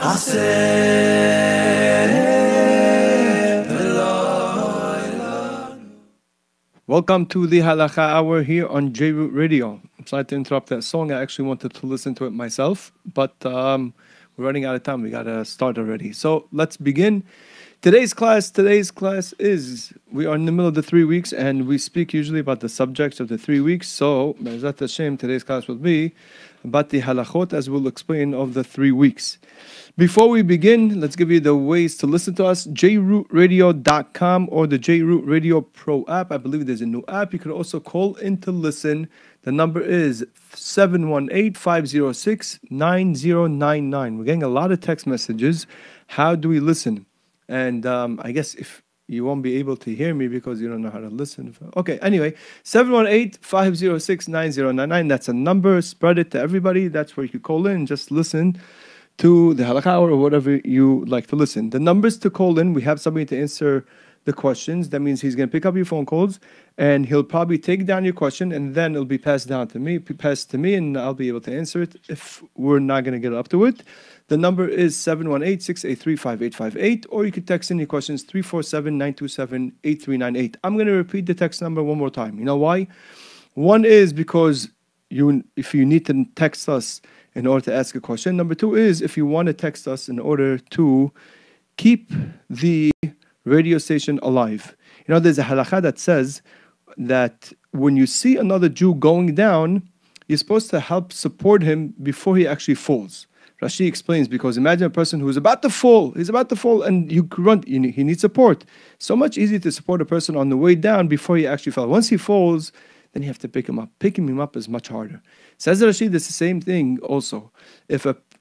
Welcome to the Halakha Hour here on J-Root Radio. I'm sorry to interrupt that song. I actually wanted to listen to it myself, but we're running out of time. We got to start already. So let's begin. Today's class is, we are in the middle of the 3 weeks, and we speak usually about the subjects of the 3 weeks. So, Be'ezrat Hashem, today's class will be about the halachot, as we'll explain, of the 3 weeks. Before we begin, let's give you the ways to listen to us. jrootradio.com or the J-Root Radio Pro app. I believe there's a new app. You can also call in to listen. The number is 718-506-9099. We're getting a lot of text messages. How do we listen? And I guess if you won't be able to hear me because you don't know how to listen. Okay, anyway, 718-506-9099. That's a number. Spread it to everybody. That's where you can call in. Just listen to the halakha hour or whatever you like to listen. The numbers to call in, we have somebody to answer the questions. That means he's going to pick up your phone calls and he'll probably take down your question and then it'll be passed to me, and I'll be able to answer it if we're not going to get up to it. The number is 718-683-5858, or you can text in your questions 347-927-8398. I'm going to repeat the text number one more time. You know why? One is because if you need to text us in order to ask a question. Number two is if you want to text us in order to keep the radio station alive. You know, there's a halakha that says that when you see another Jew going down, you're supposed to help support him before he actually falls. Rashi explains, because imagine a person who's about to fall, and he needs support. So much easier to support a person on the way down before he actually falls. Once he falls, then you have to pick him up. Picking him up is much harder. Says Rashi, it's the same thing also.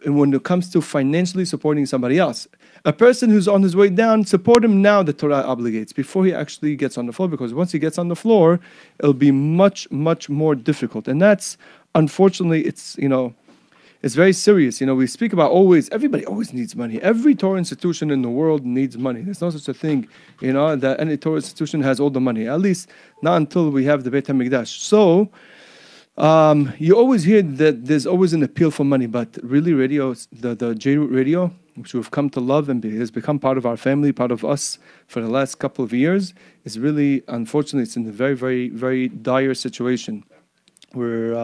When it comes to financially supporting somebody else, a person who's on his way down, support him now, the Torah obligates, before he actually gets on the floor, because once he gets on the floor, it'll be much, much more difficult. And that's, unfortunately, it's very serious. We speak about everybody always needs money. Every Torah institution in the world needs money. There's no such a thing, that any Torah institution has all the money. At least not until we have the Beit HaMikdash. So, you always hear that there's always an appeal for money, but really radio, the J-Root Radio, which we've come to love and has become part of our family, part of us for the last couple of years, is really, unfortunately, it's in a very, very, very dire situation. We're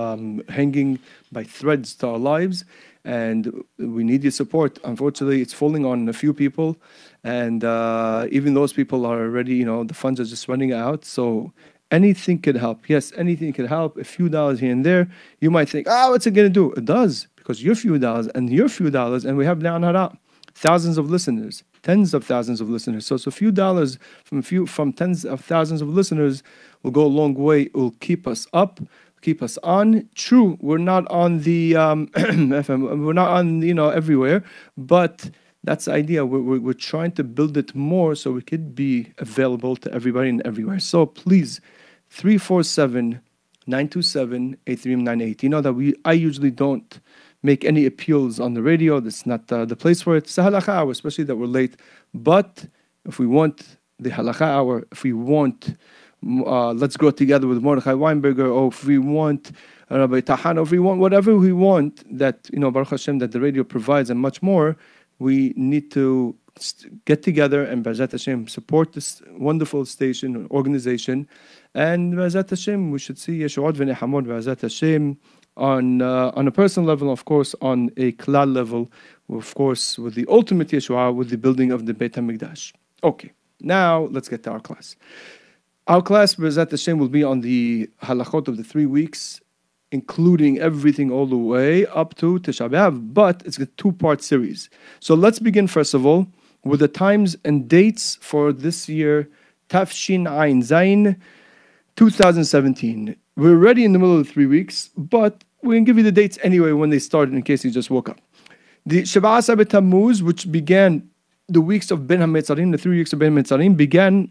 hanging by threads to our lives, and we need your support. Unfortunately, it's falling on a few people, and even those people are already, the funds are just running out. So anything could help. Yes, anything could help. A few dollars here and there. You might think, what's it going to do? It does, because your few dollars and your few dollars, and we have now thousands of listeners, tens of thousands of listeners. So a few dollars from tens of thousands of listeners will go a long way. It will keep us up, keep us on. True, we're not on the FM, we're not on everywhere, but that's the idea. We're trying to build it more so we could be available to everybody and everywhere. So please, 347-927-8398. You know that I usually don't make any appeals on the radio. That's not the place for it. It's a halakha hour, especially that we're late. But if we want the halakha hour, if we want Let's Grow Together with Mordechai Weinberger, or if we want Rabbi Tahana, if we want whatever we want that, Baruch Hashem, that the radio provides and much more, we need to get together and Be'ezrat Hashem support this wonderful station, organization, and Be'ezrat Hashem, we should see Yeshuot v'Nehamot Be'ezrat Hashem on a personal level, of course, on a klal level, of course, with the ultimate Yeshua, with the building of the Beit HaMikdash. Okay, now let's get to our class. Our class, Be'ezrat Hashem, will be on the halachot of the 3 weeks, including everything all the way up to Tisha B'Av, but it's a 2-part series. So let's begin, first of all, with the times and dates for this year, Tafshin Ayin Zayin 2017. We're already in the middle of the 3 weeks, but we're going to give you the dates anyway when they started in case you just woke up. The Sheva Asar B'Tammuz, which began the weeks of Ben HaMetzarim, the 3 weeks of Ben HaMetzarim, began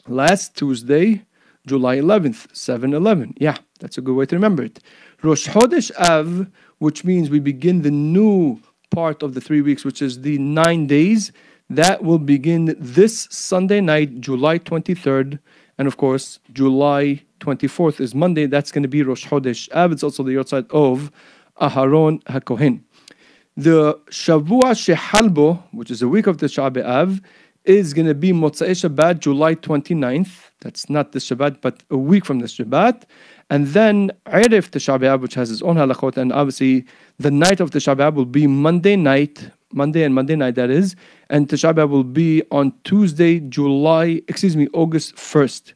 last Tuesday, July 11th, 7/11. Yeah, that's a good way to remember it. Rosh Chodesh Av, which means we begin the new part of the 3 weeks, which is the 9 days, that will begin this Sunday night, July 23rd. And of course, July 24th is Monday. That's going to be Rosh Chodesh Av. It's also the yahrzeit of Aharon HaKohen. The Shavua Shehalbo, which is a week of the B'Av, is going to be Motzei Shabbat, July 29th. That's not the Shabbat, but a week from the Shabbat. And then Erev Tisha B'Av, which has its own halachot, and obviously the night of Tisha B'Av will be Monday night, Monday night that is, and Tisha B'Av will be on Tuesday, August 1st.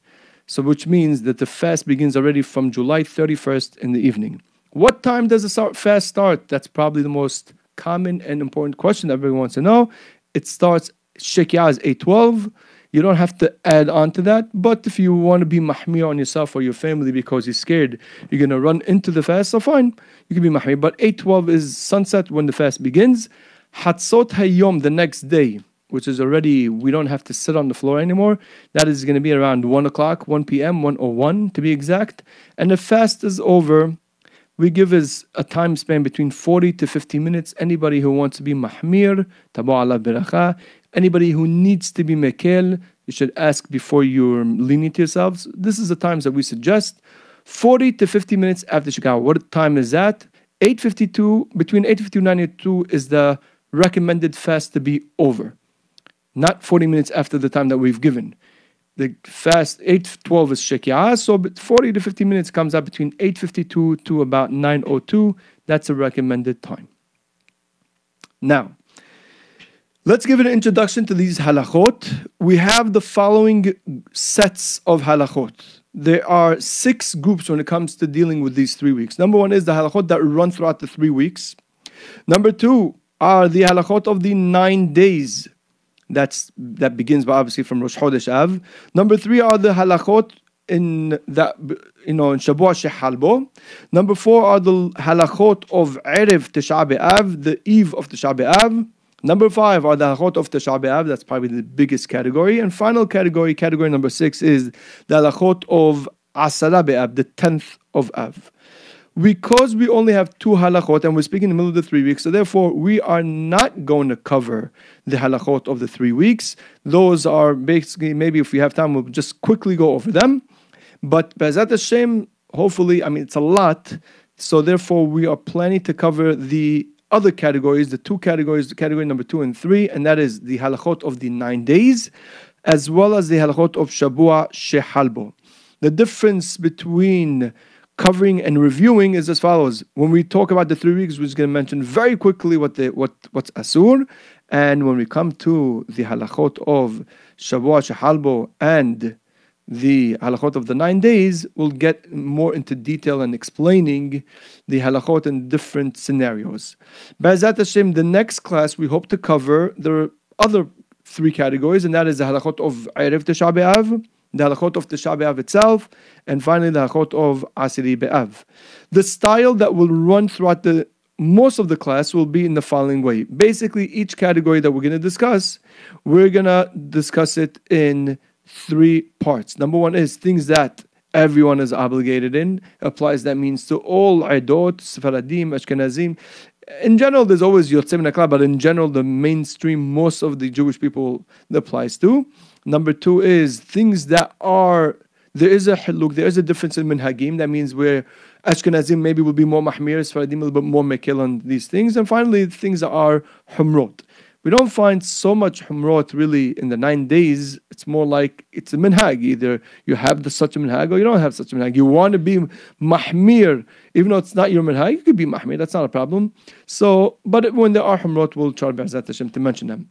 So which means that the fast begins already from July 31st in the evening. What time does the fast start? That's probably the most common and important question that everyone wants to know. It starts Shekiah is 8:12. You don't have to add on to that, but if you want to be mahmir on yourself or your family because you're scared you're going to run into the fast, so fine, you can be mahmir. But 8:12 is sunset when the fast begins. Hatzot Hayom, the next day, which is already, we don't have to sit on the floor anymore. That is going to be around 1 o'clock, 1 p.m., 1:01 to be exact. And the fast is over. We give us a time span between 40 to 50 minutes. Anybody who wants to be mahmir, tabu ala biracha. Anybody who needs to be mekel, you should ask before you're lenient to yourselves. This is the times that we suggest. 40 to 50 minutes after Shekiah. What time is that? 8:52, between 8:52 and 9:02 is the recommended fast to be over. Not 40 minutes after the time that we've given. The fast, 8:12 is Shekiah, so 40 to 50 minutes comes out between 8:52 to about 9:02. That's a recommended time. Now, let's give an introduction to these halachot. We have the following sets of halachot. There are 6 groups when it comes to dealing with these 3 weeks. Number 1 is the halachot that run throughout the 3 weeks. Number 2 are the halachot of the 9 days. That begins by obviously from Rosh Chodesh Av. Number 3 are the halachot in that in Shavua Shehalbo. Number 4 are the halachot of Erev Tisha B'Av, the eve of Tisha B'Av. Number 5 are the halachot of Tisha B'Av. That's probably the biggest category. And final category number 6 is the halachot of Asara B'Av, the 10th of Av. Because we only have 2 halachot and we're speaking in the middle of the 3 weeks, so therefore we are not going to cover the halachot of the 3 weeks. Those are basically, maybe if we have time, we'll just quickly go over them. But Be'ezrat Hashem, hopefully, it's a lot. So therefore we are planning to cover the other categories, the 2 categories, the category number 2 and 3, and that is the halachot of the 9 days, as well as the halachot of Shavua Shehalbo. The difference between covering and reviewing is as follows. When we talk about the 3 weeks, we're just going to mention very quickly what's asur, and when we come to the halachot of Shavua Shehalbo and the halachot of the 9 days, we'll get more into detail and explaining the halachot in different scenarios. Be'ezrat Hashem, the next class we hope to cover the other 3 categories, and that is the halachot of Erev Tisha B'Av, the halachot of Tisha B'Av itself, and finally the halachot of Asiri B'Av. The style that will run throughout most of the class will be in the following way. Basically, each category that we're going to discuss, we're going to discuss it in 3 parts. Number 1 is things that everyone is obligated in. Applies, that means to all Aidot, Sefaradim, Ashkenazim. In general, there's always Yotzei Min HaKlal, but in general, the mainstream, most of the Jewish people that applies to. Number 2 is things that there is a hiluk, there is a difference in minhagim. That means where Ashkenazim maybe will be more mahmir, Sfaradim a little bit more mekil on these things. And finally, things that are humrot. We don't find so much humrot really in the 9 days. It's more like it's a minhag. Either you have such a minhag or you don't have such a minhag. You want to be mahmir, even though it's not your minhag, you could be mahmir. That's not a problem. So, but when there are humrot, we'll try Be'ezrat Hashem to mention them.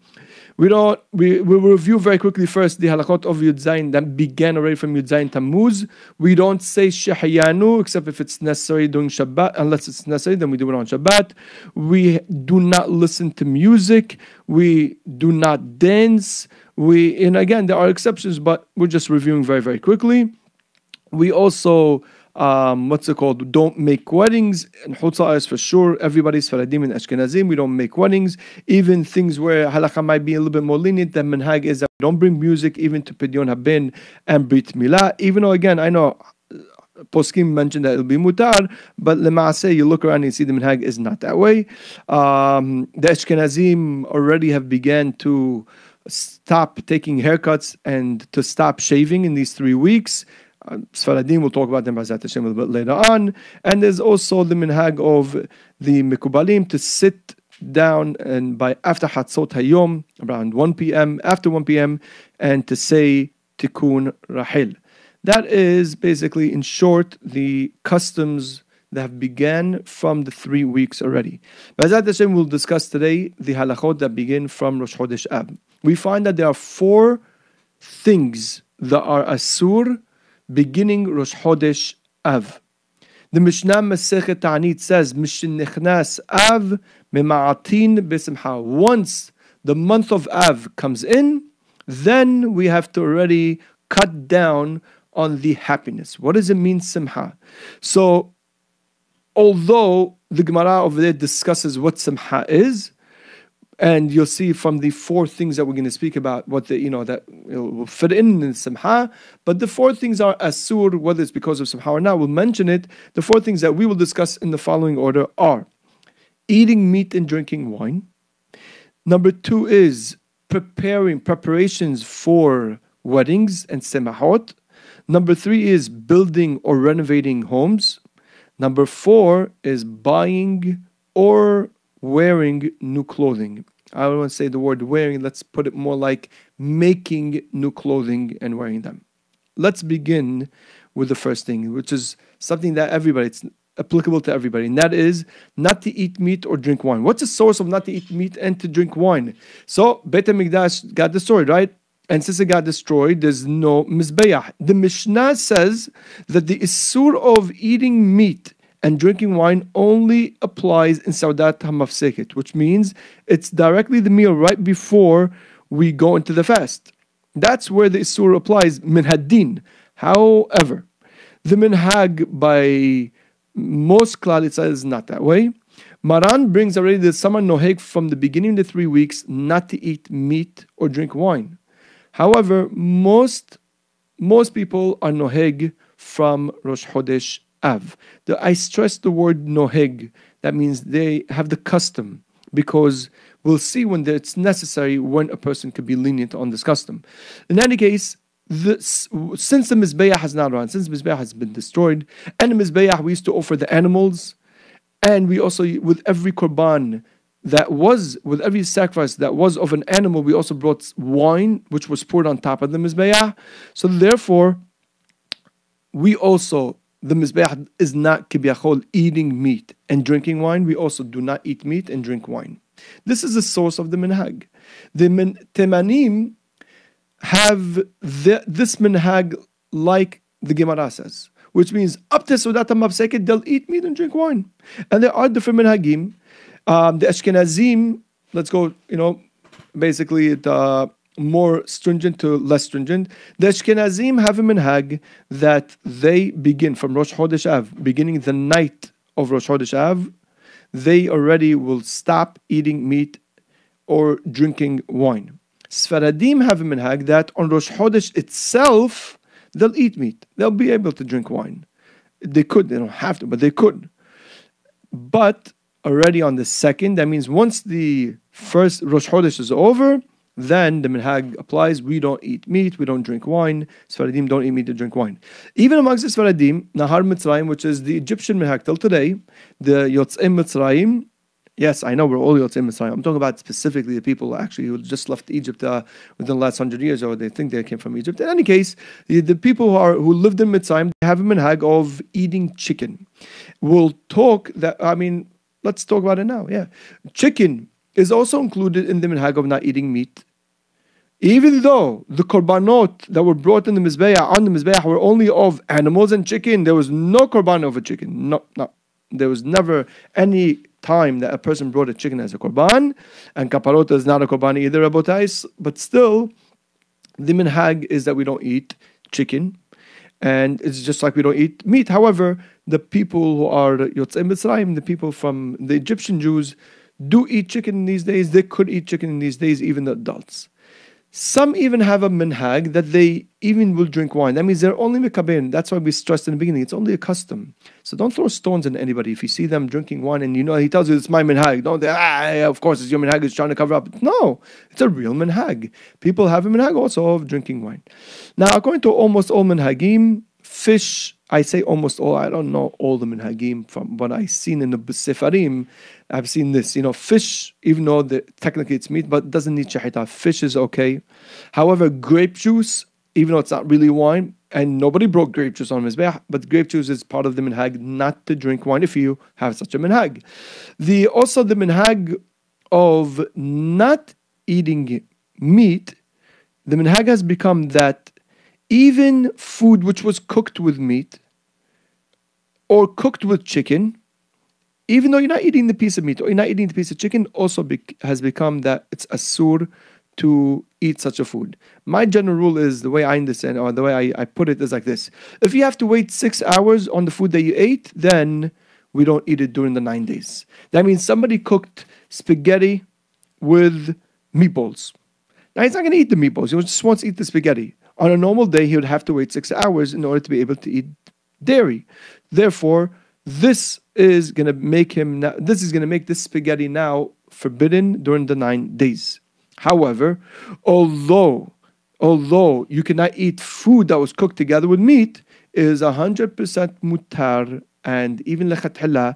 We will review very quickly first the halachot of Yud Zayin that began already from Yud Zayin Tammuz. We don't say Shehayanu except if it's necessary during Shabbat. Unless it's necessary, then we do it on Shabbat. We do not listen to music. We do not dance. And again, there are exceptions, but we're just reviewing very, very quickly. We also don't make weddings. And Hutza is for sure. Everybody's Faradim and Ashkenazim. We don't make weddings. Even things where halakha might be a little bit more lenient than minhag is that we don't bring music even to Pidyon Haben and Brit Milah. Even though, again, I know Poskim mentioned that it'll be mutar, but Lema'aseh, you look around and you see the minhag is not that way. The Ashkenazim already have began to stop taking haircuts and to stop shaving in these 3 weeks. Sfaradim, we'll talk about them Be'ezrat Hashem a little bit later on. And there's also the minhag of the Mekubalim to sit down and by after Hatzot Hayom, around 1 p.m., after 1 p.m., and to say Tikkun Rahil. That is basically, in short, the customs that have began from the 3 weeks already. B'ezrat Hashem, we'll discuss today the halachot that begin from Rosh Chodesh Av. We find that there are 4 things that are asur beginning Rosh Chodesh Av. The Mishnah Masechet Ta'anit says, Mishnichnas Av mema'atin b'simcha. Once the month of Av comes in, then we have to already cut down on the happiness. What does it mean, simcha? So, although the Gemara over there discusses what simcha is, and you'll see from the 4 things that we're going to speak about what that will fit in simcha, but the 4 things are asur, whether it's because of simcha or not, we'll mention it. The 4 things that we will discuss in the following order are eating meat and drinking wine. Number 2 is preparations for weddings and semahot. Number 3 is building or renovating homes. Number 4 is buying or wearing new clothing. I don't want to say the word wearing, let's put it more like making new clothing and wearing them. Let's begin with the first thing, which is something that it's applicable to everybody, and that is not to eat meat or drink wine. What's the source of not to eat meat and to drink wine? So, Beit HaMikdash got destroyed, right? And since it got destroyed, there's no Mizbeach. The Mishnah says that the Isur of eating meat and drinking wine only applies in Saudat HaMafseket, which means it's directly the meal right before we go into the fast. That's where the Isur applies, min haddin. However, the minhag by most Klal Yisrael is not that way. Maran brings already the someone noheg from the beginning of the 3 weeks not to eat meat or drink wine. However, most people are noheg from Rosh Chodesh Av. I stress the word noheg. That means they have the custom, because we'll see when it's necessary when a person could be lenient on this custom. In any case, since the Mizbeach has not run, since the Mizbeach has been destroyed, and the Mizbeach we used to offer the animals, and we also, with every korban with every sacrifice that was of an animal, we also brought wine, which was poured on top of the Mizbeach. So therefore, the Mizbeach is not kibyachol eating meat and drinking wine. We also do not eat meat and drink wine. This is the source of the minhag. The Temanim have this minhag like the Gemara says, which means up to Saudat HaMafseket, they'll eat meat and drink wine. And there are different minhagim. The Ashkenazim, let's go, basically more stringent to less stringent. The Ashkenazim have a minhag that they begin from Rosh Chodesh Av, beginning the night of Rosh Chodesh Av, they already will stop eating meat or drinking wine. Sfaradim have a minhag that on Rosh Chodesh itself, they'll eat meat. They'll be able to drink wine. They don't have to, but they could. But already on the second, that means once the first Rosh Chodesh is over, then the minhag applies. We don't eat meat, we don't drink wine. Sfaradim don't eat meat or drink wine. Even amongst the Sfaradim, Nahar Mitzrayim, which is the Egyptian minhag till today, the Yotzei Mitzrayim, yes, I know we're all Yotzei Mitzrayim. I'm talking about specifically the people actually who just left Egypt within the last 100 years, or they think they came from Egypt. In any case, the people who lived in Mitzrayim, they have a minhag of eating chicken. Let's talk about it now. Yeah, chicken is also included in the minhag of not eating meat. Even though the korbanot that were brought in the Mizbeach, on the Mizbeach, were only of animals and chicken, there was no korban of a chicken. No. There was never any time that a person brought a chicken as a korban, and kaparot is not a korban either, Rabotais, but still, the minhag is that we don't eat chicken, and it's just like we don't eat meat. However, the people who are Yotzei Mitzrayim, the people from the Egyptian Jews, do eat chicken in these days. They could eat chicken in these days, even the adults. Some even have a minhag that they even will drink wine. That means they're only mekaben. That's why we stressed in the beginning. It's only a custom. So don't throw stones at anybody. If you see them drinking wine and he tells you it's my minhag, don't of course it's your minhag, it's trying to cover up. No, it's a real minhag. People have a minhag also of drinking wine. Now, according to almost all minhagim, fish I say almost all. I don't know all the minhagim. From what I've seen in the Sefarim, I've seen this. Fish, even though technically it's meat, but it doesn't need shahita. Fish is okay. However, grape juice, even though it's not really wine, and nobody broke grape juice on Mizbeah, but grape juice is part of the minhag not to drink wine if you have such a minhag. Also the minhag of not eating meat, the minhag has become that even food which was cooked with meat or cooked with chicken, even though you're not eating the piece of meat or you're not eating the piece of chicken, also has become that it's asur to eat such a food. My general rule is, the way I understand, or the way I put it, is like this. If you have to wait 6 hours on the food that you ate, then we don't eat it during the 9 days. That means somebody cooked spaghetti with meatballs. Now he's not going to eat the meatballs. He just wants to eat the spaghetti. On a normal day, he would have to wait 6 hours in order to be able to eat dairy. Therefore, this is going to make this spaghetti now forbidden during the 9 days. However, although you cannot eat food that was cooked together with meat, it is 100% mutar and even lechatila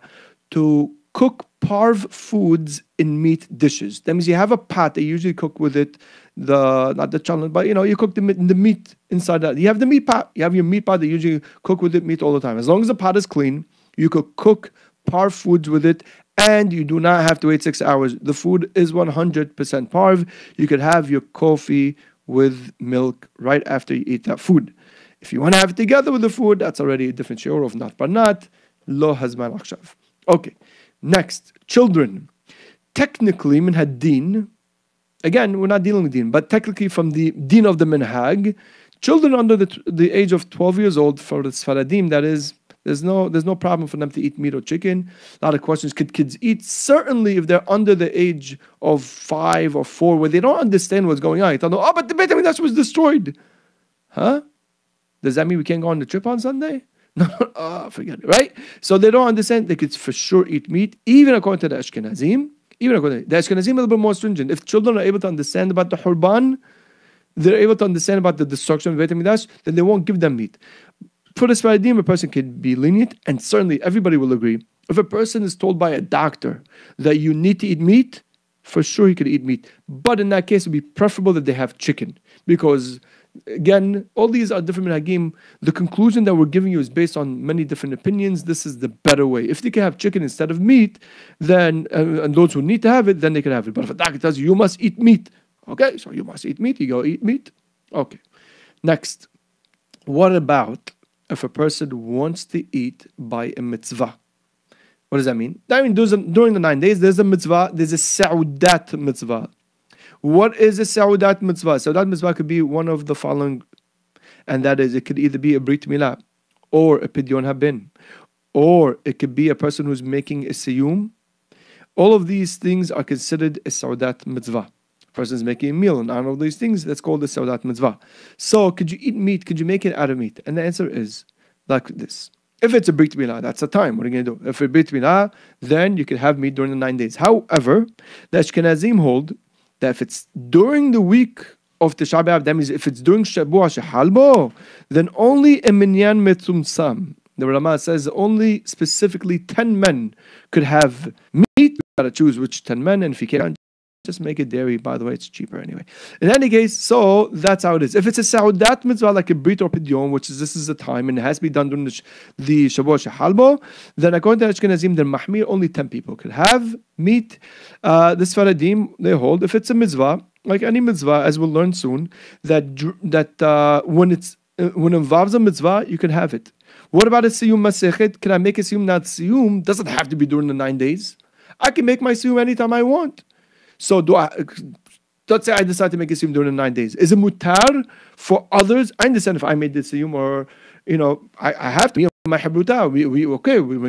to cook parv foods in meat dishes. That means you have a pot that you usually cook with it, not the challah, but you cook the meat inside that. You have the meat pot. You have your meat pot that you usually cook with it meat all the time. As long as the pot is clean, you could cook parv foods with it, and you do not have to wait 6 hours. The food is 100% parv. You could have your coffee with milk right after you eat that food. If you want to have it together with the food, that's already a different shiur of not, but not lo hazman akshav. Okay, next, children. Technically, min had din. Again, we're not dealing with din, but technically from the din of the minhag, children under the age of 12 years old, for the Sfaradim, that is, there's no problem for them to eat meat or chicken. A lot of questions. Could kids eat? Certainly, if they're under the age of 5 or 4, where they don't understand what's going on. They don't know, but the Beit HaMikdash was destroyed. Huh? Does that mean we can't go on the trip on Sunday? No, forget it, right? So they don't understand. They could for sure eat meat, even according to the Ashkenazim. The Ashkenazim are a little bit more stringent. If children are able to understand about the Hurban, they're able to understand about the destruction of Beit HaMikdash, then they won't give them meat. For the Sfaradim, a person can be lenient, and certainly everybody will agree. If a person is told by a doctor that you need to eat meat, for sure he could eat meat. But in that case, it would be preferable that they have chicken. Because, again, all these are different minhagim. The conclusion that we're giving you is based on many different opinions. This is the better way. If they can have chicken instead of meat, then, and those who need to have it, then they can have it. But if a doctor tells you must eat meat, okay, so you must eat meat, you go eat meat. Okay. Next, what about if a person wants to eat by a mitzvah? What does that mean? That means during the 9 days, there's a mitzvah, there's a sa'udat mitzvah. What is a sa'udat mitzvah? Sa'udat mitzvah could be one of the following, and that is, it could either be a brit milah, or a pidyon habin, or it could be a person who's making a siyum. All of these things are considered a sa'udat mitzvah. Person is making a meal and all of these things, that's called the Sa'udat mitzvah. So, could you eat meat? Could you make it out of meat? And the answer is like this. If it's a Brit Milah, that's the time. What are you going to do? If it's a Brit Milah, then you can have meat during the 9 days. However, the Ashkenazim hold that if it's during the week of Tisha B'Av, that means if it's during Shabua Shehalbo, then only a minyan metzumsam. The Rama says only specifically 10 men could have meat. You got to choose which 10 men, and if you can't, just make it dairy. By the way, it's cheaper anyway. In any case, so that's how it is. If it's a Sa'udat mitzvah like a Brit or Pidyon, which is this is the time and it has to be done during the Shavuot Shehalbo, then according to Ashkenazim, the Mahmir, only 10 people could have meat. The Sfaradim, they hold, if it's a mitzvah, like any mitzvah, as we'll learn soon, that when it involves a mitzvah, you can have it. What about a Siyum Masechet? Can I make a Siyum? Not Siyum. Doesn't have to be during the 9 days. I can make my Siyum anytime I want. So let's say I decide to make a siyum during the 9 days. Is it mutar for others? I understand if I made the siyum, or I have to. My habruta, we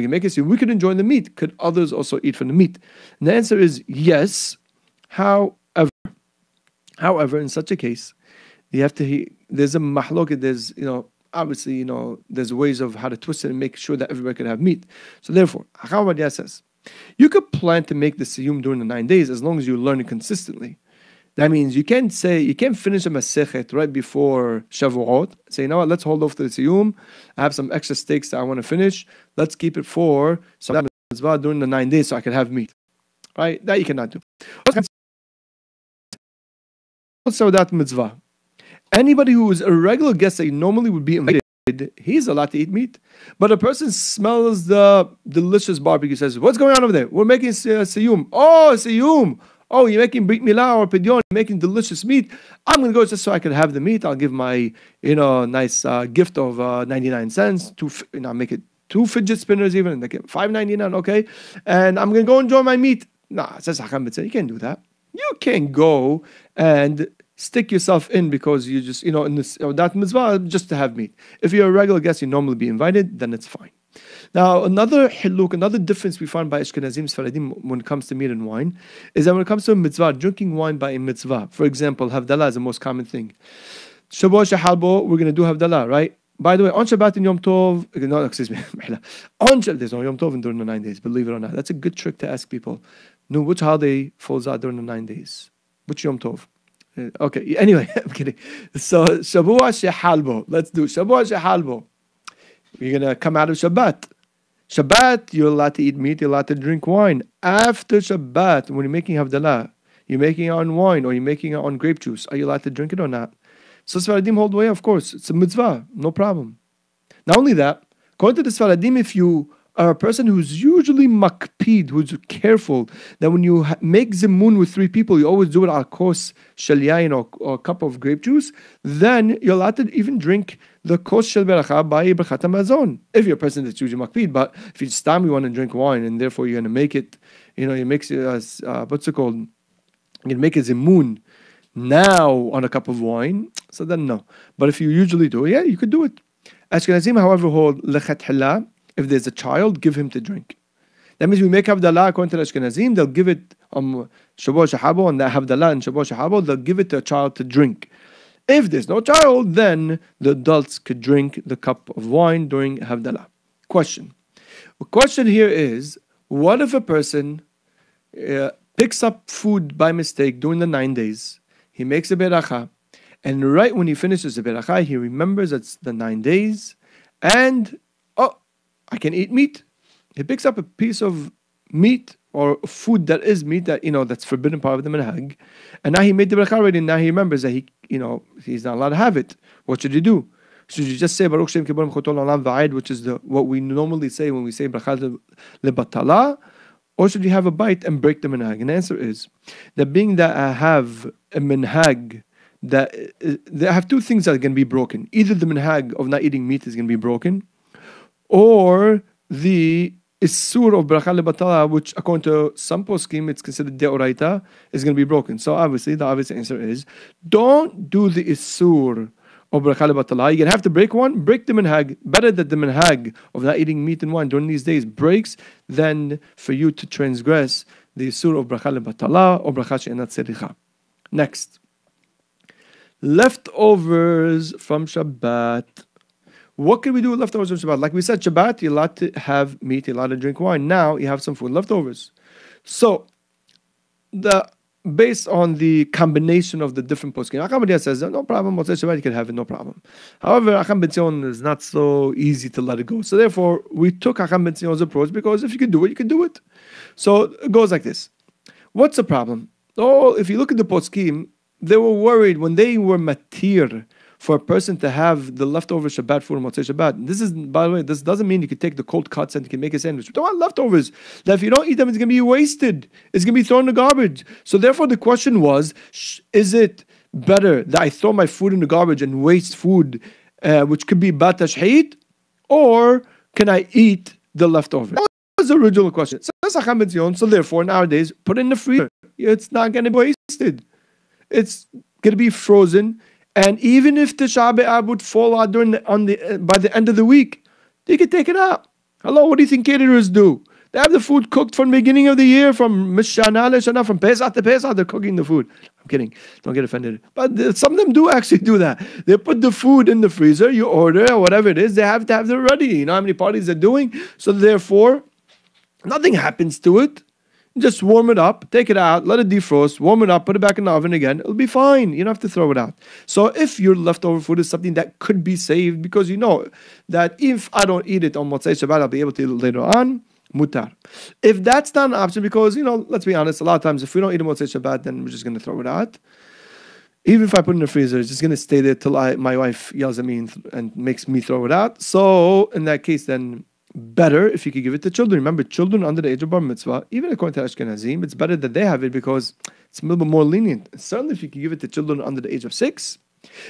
can make a siyum. We could enjoy the meat. Could others also eat from the meat? And the answer is yes. However, in such a case, you have to. There's a mahlok. There's obviously there's ways of how to twist it and make sure that everybody can have meat. So therefore, Hacham says, you could plan to make the siyum during the 9 days as long as you learn it consistently. That means you can't finish a Masechet right before Shavuot. Say, you know what, let's hold off to the Siyum. I have some extra steaks that I want to finish. Let's keep it for Salat Mitzvah during the 9 days so I can have meat. Right? That you cannot do. Salat Mitzvah. Anybody who is a regular guest that normally would be invited, he's allowed to eat meat. But a person smells the delicious barbecue, says, what's going on over there? We're making Siyum. Oh, Siyum. Oh, you're making Brit Milah or Pidyon, you're making delicious meat. I'm going to go just so I can have the meat. I'll give my, nice gift of 99 cents. Make it 2 fidget spinners even, and they get $5.99, okay? And I'm going to go enjoy my meat. Nah, says Hakam B'tzeh, you can't do that. You can't go and stick yourself in because you just, in this that mitzvah just to have meat. If you're a regular guest, you normally be invited, then it's fine. Now, another difference we find by Ashkenazim Sfaradim when it comes to meat and wine is that when it comes to a mitzvah, drinking wine by a mitzvah, for example, Havdalah is the most common thing. Shavuot Shehalbo, we're going to do Havdalah, right? By the way, on Shabbat and Yom Tov, no, excuse me, there's no Yom Tov during the 9 days, believe it or not. That's a good trick to ask people. No, which holiday falls out during the 9 days? Which Yom Tov? Okay, anyway, I'm kidding. So, Shavuot Shehalbo, let's do Shavuot Shehalbo. You're going to come out of Shabbat. Shabbat, you're allowed to eat meat, you're allowed to drink wine. After Shabbat, when you're making Havdalah, you're making it on wine or you're making it on grape juice. Are you allowed to drink it or not? So Sfaradim hold way, of course. It's a mitzvah, no problem. Not only that, according to the Sfaradim, if you are a person who's usually makpid, who's careful, that when you make zimun with 3 people, you always do it al kos shel yain or a cup of grape juice, then you're allowed to even drink the kos shel beracha by berachat hamazon. If you're a person that's usually makpid, but if you stam, you want to drink wine, and therefore you're going to make it, you mix it as, what's it called? You're going to make a zimun now on a cup of wine, so then no. But if you usually do, yeah, you could do it. Ashkenazim, however, hold lechatchila. If there's a child, give him to drink. That means we make Havdalah according to Ashkenazim, they'll give it Shavuot Shehabo, and that Havdalah and Shavuot Shehabo, they'll give it to a child to drink. If there's no child, then the adults could drink the cup of wine during Havdalah. Question. The question here is, what if a person picks up food by mistake during the 9 days, he makes a beracha, and right when he finishes the beracha, he remembers it's the 9 days, and I can eat meat. He picks up a piece of meat or food that is meat that that's forbidden part of the minhag, and now he made the bracha already. And now he remembers that he's not allowed to have it. What should he do? Should you just say Baruch Shem Kibbutz Chotol Olam Va'ed, which is what we normally say when we say bracha lebatala, or should you have a bite and break the minhag? And the answer is that being that I have a minhag that I have 2 things that are going to be broken. Either the minhag of not eating meat is going to be broken, or the Issur of Bracha Lebatala, which according to some poskim, it's considered Deoraita, is going to be broken. So obviously, the obvious answer is, don't do the Issur of Bracha Lebatala. You have to break one, break the minhag. Better that the minhag of not eating meat and wine during these days breaks than for you to transgress the Issur of Bracha Lebatala or Bracha She'enat Sericha. Next. Leftovers from Shabbat. What can we do with leftovers from Shabbat? Like we said, Shabbat, you're allowed to have meat, you're allowed to drink wine. Now you have some food leftovers. So, based on the combination of the different poskim, Acham B'Tzeh says, no problem, Motzei Shabbat, you can have it, no problem. However, Acham B'Tzeh is not so easy to let it go. So therefore, we took Acham B'Tzeh's approach because if you can do it, you can do it. So it goes like this. What's the problem? Oh, if you look at the poskim, they were worried when they were matir for a person to have the leftover Shabbat food on Motzei Shabbat. This is, by the way, this doesn't mean you can take the cold cuts and you can make a sandwich. We don't want leftovers. That if you don't eat them, it's going to be wasted. It's going to be thrown in the garbage. So therefore, the question was, is it better that I throw my food in the garbage and waste food, which could be bat tashhit, or can I eat the leftover? That was the original question. So therefore, nowadays, put it in the freezer. It's not going to be wasted. It's going to be frozen. And even if the B'Av would fall out by the end of the week, they could take it out. Hello, what do you think caterers do? They have the food cooked from the beginning of the year, from Mishana Leshana, from Pesach to Pesach, they're cooking the food. I'm kidding. Don't get offended. But some of them do actually do that. They put the food in the freezer, you order, or whatever it is, they have to have it ready. You know how many parties they're doing? So therefore, nothing happens to it. Just warm it up, take it out, let it defrost, warm it up, put it back in the oven again. It'll be fine. You don't have to throw it out. So if your leftover food is something that could be saved, because you know that if I don't eat it on Motzei Shabbat, I'll be able to eat it later on, mutar. If that's not an option, because, let's be honest, a lot of times if we don't eat it on Motzei Shabbat, then we're just going to throw it out. Even if I put it in the freezer, it's just going to stay there till my wife yells at me and makes me throw it out. So in that case, then better if you could give it to children. Remember, children under the age of bar mitzvah, even according to Ashkenazim, it's better that they have it because it's a little bit more lenient. Certainly if you could give it to children under the age of 6.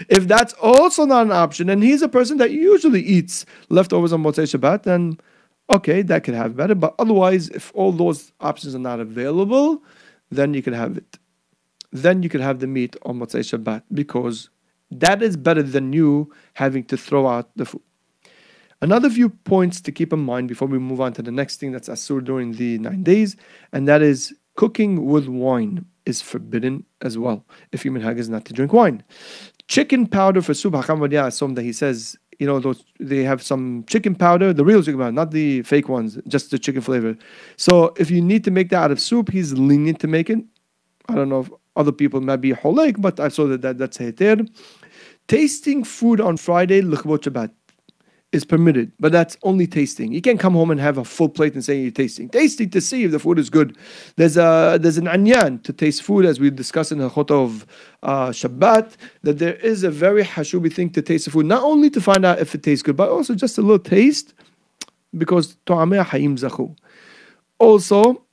If that's also not an option, and he's a person that usually eats leftovers on Motzei Shabbat, then okay, that could have better. But otherwise, if all those options are not available, then you could have it. Then you could have the meat on Motzei Shabbat, because that is better than you having to throw out the food. Another few points to keep in mind before we move on to the next thing that's asur during the 9 days, and that is cooking with wine is forbidden as well, if your minhag is not to drink wine. Chicken powder for soup, Hakam Vadia Asom, that he says, they have some chicken powder, the real chicken powder, not the fake ones, just the chicken flavor. So if you need to make that out of soup, he's lenient to make it. I don't know if other people might be holek, but I saw that's heter. Tasting food on Friday, l'chvot Shabbat, is permitted, but that's only tasting. You can't come home and have a full plate and say you're tasting. Tasting to see if the food is good. There's an anyan to taste food, as we discussed in the Chota of Shabbat, that there is a very hashubi thing to taste the food, not only to find out if it tastes good, but also just a little taste, because to'ameh hayim zachu. Also,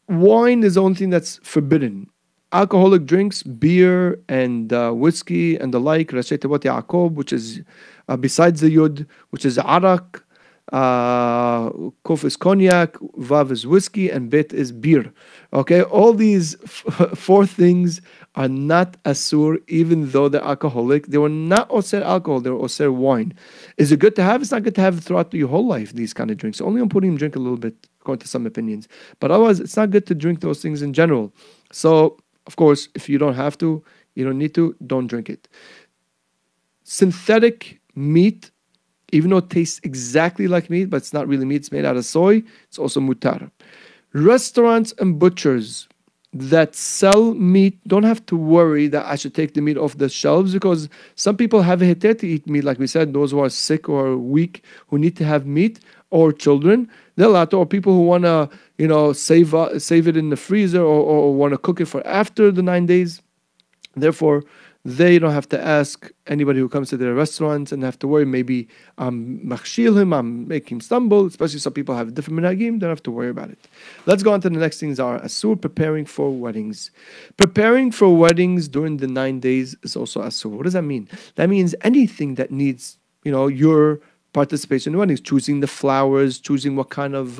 wine is the only thing that's forbidden. Alcoholic drinks, beer and whiskey and the like, Rashi Tevot Yaakov, which is besides the Yud, which is Arak, Kof is cognac, Vav is whiskey, and Bet is beer. Okay, all these 4 things are not asur, even though they're alcoholic. They were not osir alcohol, they were osir wine. Is it good to have? It's not good to have throughout your whole life, these kind of drinks. Only on Purim drink a little bit, according to some opinions. But otherwise, it's not good to drink those things in general. So, of course, if you don't have to, you don't need to, don't drink it. Synthetic meat, even though it tastes exactly like meat, but it's not really meat, it's made out of soy, it's also mutar. Restaurants and butchers that sell meat don't have to worry that I should take the meat off the shelves, because some people have a heter to eat meat, like we said, those who are sick or weak, who need to have meat, or children, they're allowed to, or people who want to, save it in the freezer, or want to cook it for after the 9 days. Therefore, they don't have to ask anybody who comes to their restaurants and have to worry, maybe I'm machshil him, I'm making him stumble, especially some people have different minhagim, don't have to worry about it. Let's go on to the next things are asur, preparing for weddings. Preparing for weddings during the 9 days is also asur. What does that mean? That means anything that needs, your participation in weddings, choosing the flowers, choosing what kind of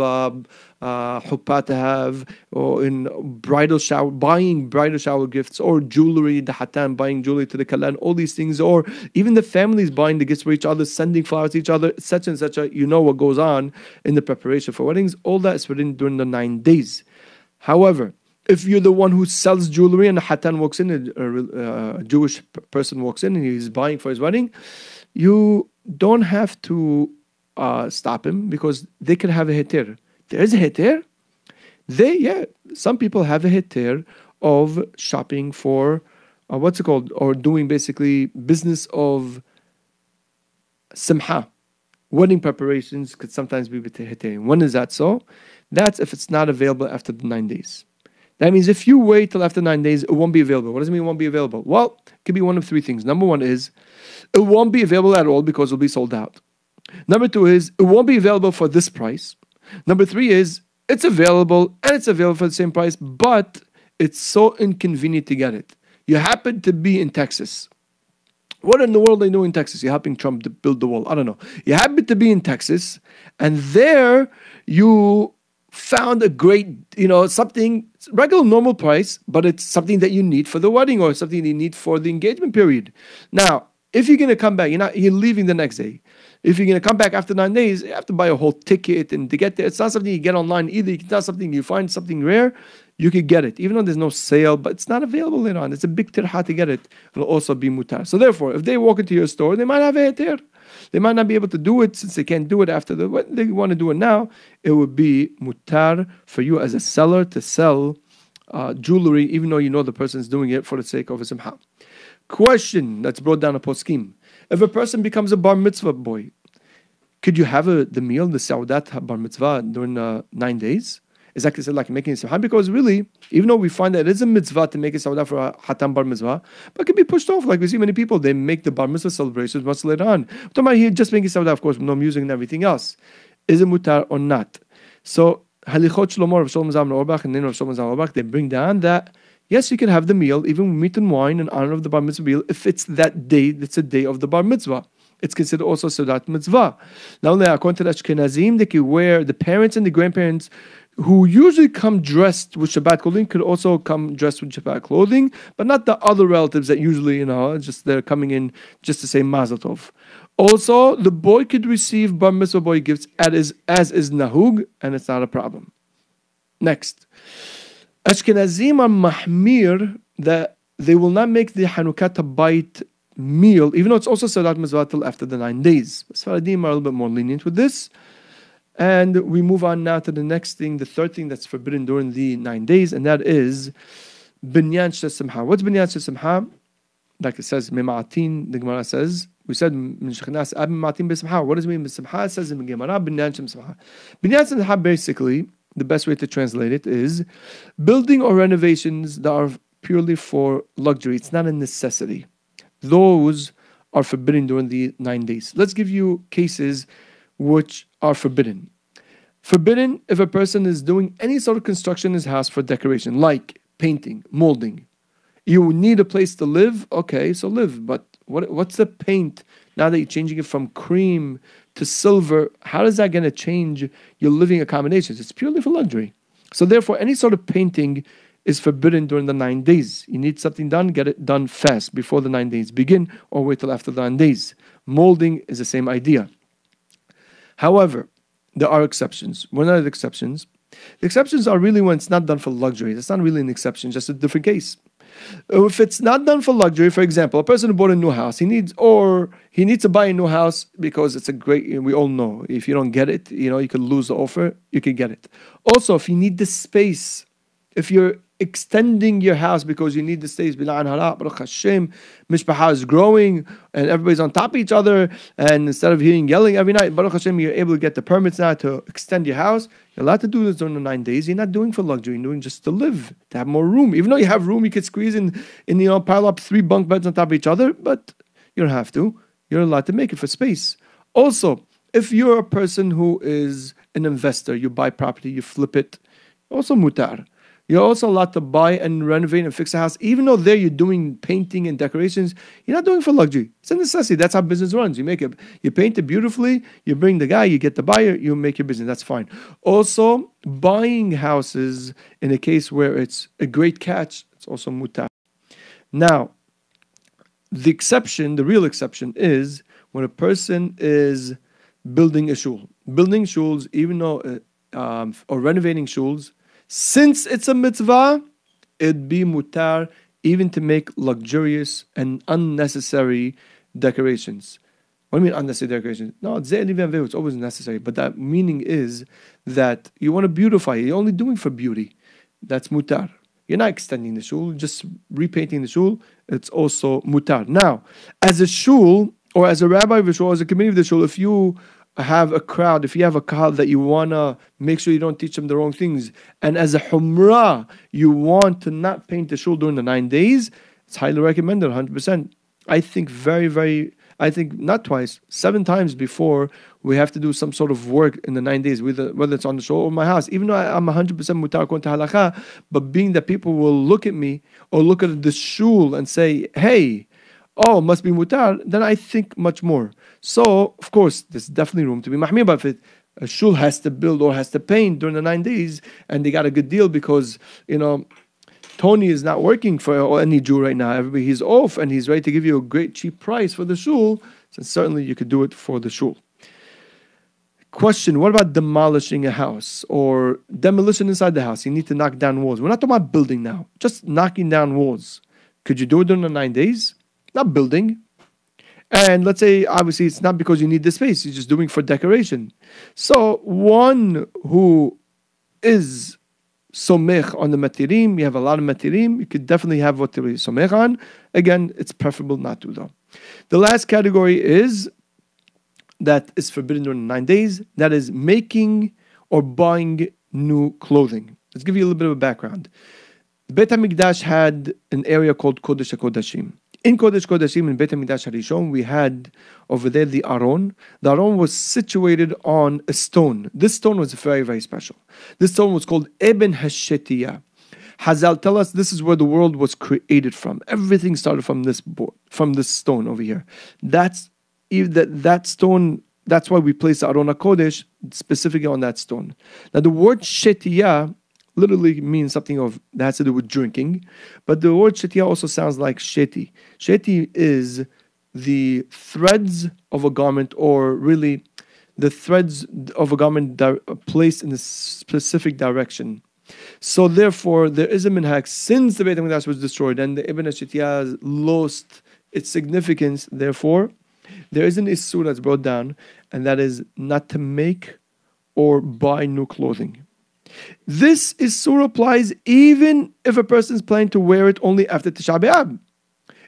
chuppah to have, or in bridal shower, buying bridal shower gifts, or jewelry, the hatan buying jewelry to the kalan, all these things, or even the families buying the gifts for each other, sending flowers to each other, etc., etc. What goes on in the preparation for weddings. All that is written during the 9 days. However, if you're the one who sells jewelry and a hatan walks in, a Jewish person walks in and he's buying for his wedding, you don't have to stop him, because they can have a heter. There is a heter. Some people have a heter of shopping for what's it called, or doing basically business of simha. Wedding preparations could sometimes be with a heter. When is that so? That's if it's not available after the 9 days. That means if you wait till after 9 days, it won't be available. What does it mean it won't be available? Well, it could be one of 3 things. Number 1 is it won't be available at all because it'll be sold out. Number 2 is it won't be available for this price. Number 3 is it's available and it's available for the same price, but it's so inconvenient to get it. You happen to be in Texas. What in the world are they doing in Texas? You're helping Trump to build the wall. I don't know. You happen to be in Texas, and there you found a great, something regular normal price, but it's something that you need for the wedding, or something you need for the engagement period. Now, if you're going to come back, you're leaving the next day. If you're going to come back after 9 days, you have to buy a whole ticket, and to get there, it's not something you get online either. It's not something you find something rare, you could get it, even though there's no sale, but it's not available later on. It's a big tirha to get it. It'll also be mutar. So therefore, if they walk into your store, they might have a heter. They might not be able to do it since they can't do it after they want to do it now. It would be mutar for you as a seller to sell jewelry, even though you know the person is doing it for the sake of a simha. Question that's brought down a poskim. If a person becomes a bar mitzvah boy, could you have the meal, the saudat bar mitzvah during 9 days? Exactly like making a simha, because really, even though we find that it is a mitzvah to make a saudat for a hatam bar mitzvah, but it can be pushed off. Like we see many people, they make the bar mitzvah celebrations much later on. We're talking about here just making saudat, of course, no music and everything else. Is it mutar or not? So Halichot Shlomo, Rav Shlomo Zalman Auerbach, and then Rav Shlomo Zalman Auerbach, they bring down that yes, you can have the meal, even with meat and wine, in honor of the bar mitzvah meal, if it's that day, it's a day of the bar mitzvah. It's considered also Saudat Mitzvah. Now, according to the Ashkenazim, they can wear, the parents and the grandparents who usually come dressed with Shabbat clothing could also come dressed with Shabbat clothing, but not the other relatives that usually, just they're coming in just to say Mazel Tov. Also, the boy could receive bar mitzvah boy gifts as is nahug, and it's not a problem. Next, Ashkenazim are mahmir that they will not make the Hanukkah Tabayit meal, even though it's also Saudat Mitzvah till after the 9 days. Sfaradim are a little bit more lenient with this. And we move on now to the next thing, the third thing that's forbidden during the 9 days, and that is Binyan Simha. What's Binyan Simha? Like it says, Mima'atin, the Gemara says, we said, Min Shekhinas Ab Mima'atin B'Simha. What does it mean B'Simha? It says in the Gemara, Binyan Simha. Binyan Simha, basically, the best way to translate it is building or renovations that are purely for luxury. It's not a necessity. Those are forbidden during the 9 days. Let's give you cases which are forbidden. Forbidden if a person is doing any sort of construction in his house for decoration, like painting, molding. You need a place to live, okay, so live. But what's the paint now that you're changing it from cream to silver? How is that going to change your living accommodations? It's purely for luxury. So therefore, any sort of painting is forbidden during the 9 days. You need something done, get it done fast before the 9 days begin, or wait till after the 9 days. Molding is the same idea. However, there are exceptions. What are the exceptions? The exceptions are really when it's not done for luxury. That's not really an exception, just a different case. If it's not done for luxury, for example, a person who bought a new house, he needs to buy a new house because it's a great, we all know, if you don't get it, you could lose the offer, you can get it. Also, if you need the space, if you're extending your house because you need the space, Baruch Hashem, Mishpacha is growing and everybody's on top of each other, and instead of hearing yelling every night, Baruch Hashem, you're able to get the permits now to extend your house. You're allowed to do this during the 9 days. You're not doing for luxury, you're doing just to live, to have more room. Even though you have room, you could squeeze in pile up 3 bunk beds on top of each other, but you don't have to. You're allowed to make it for space. Also, if you're a person who is an investor, you buy property, you flip it, also mutar. You're also allowed to buy and renovate and fix a house. Even though there you're doing painting and decorations, you're not doing it for luxury. It's a necessity. That's how business runs. You paint it beautifully, you bring the guy, you get the buyer, you make your business. That's fine. Also, buying houses in a case where it's a great catch, it's also mutar. Now, the real exception is when a person is building a shul. Building shuls, even though, or renovating shuls, since it's a mitzvah, it'd be mutar even to make luxurious and unnecessary decorations. What do you mean unnecessary decorations? No, it's always necessary. But that meaning is that you want to beautify it. You're only doing for beauty. That's mutar. You're not extending the shul, just repainting the shul. It's also mutar. Now, as a shul, or as a rabbi of the shul, as a committee of the shul, if you have a crowd, if you have a kahal that you want to make sure you don't teach them the wrong things, and as a humrah, you want to not paint the shul during the 9 days, it's highly recommended, 100%. I think not twice, 7 times before we have to do some sort of work in the 9 days, whether it's on the shul or my house, even though I'm 100% mutar according to halakha, but being that people will look at me or look at the shul and say, hey, oh, must be mutar, then I think much more. So, of course, there's definitely room to be mahmir, but if a shul has to build or has to paint during the 9 days, and they got a good deal because, Tony is not working for any Jew right now. He's off and he's ready to give you a great cheap price for the shul, so certainly you could do it for the shul. Question, what about demolishing a house or demolition inside the house? You need to knock down walls. We're not talking about building now, just knocking down walls. Could you do it during the 9 days? Not building. And let's say, obviously, it's not because you need the space, you're just doing for decoration. So, one who is somech on the matirim, you have a lot of matirim, you could definitely have what to be somech on. Again, it's preferable not to, though. The last category is that is forbidden during the 9 days. That is making or buying new clothing. Let's give you a little bit of a background. Beit HaMikdash had an area called Kodesh HaKodashim. In Kodesh HaKodashim, in Beit HaMikdash HaRishon, we had over there the Aron. The Aron was situated on a stone. This stone was very, very special. This stone was called Eben HaShetiyah. Hazal tell us this is where the world was created from. Everything started from this stone over here. That's that stone. That's why we place the Aron HaKodesh specifically on that stone. Now the word Shetiyah literally means something that has to do with drinking, but the word Shetiyah also sounds like Sheti. Sheti is the threads of a garment, or really the threads of a garment placed in a specific direction. So therefore, there is a minhag, since the Beit HaMikdash was destroyed and the Ibn HaShetiyah lost its significance. Therefore, there is an issur that's brought down, and that is not to make or buy new clothing. This issur applies even if a person is planning to wear it only after Tisha B'Av.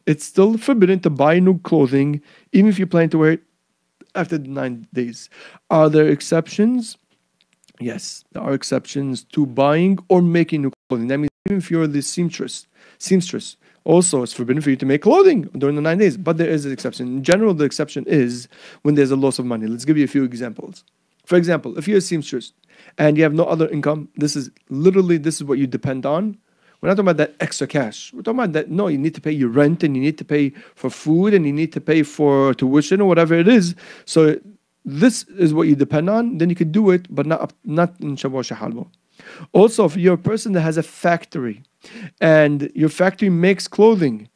It's still forbidden to buy new clothing, even if you plan to wear it after the 9 days. Are there exceptions? Yes, there are exceptions to buying or making new clothing. That means even if you're the seamstress, also it's forbidden for you to make clothing during the 9 days. But there is an exception. In general, the exception is when there's a loss of money. Let's give you a few examples. For example, if you're a seamstress and you have no other income, this is what you depend on. We're not talking about that extra cash. We're talking about that, no, you need to pay your rent, and you need to pay for food, and you need to pay for tuition or whatever it is. So this is what you depend on, then you could do it, but not in Shabbat Shahalbo. Also, if you're a person that has a factory and your factory makes clothing,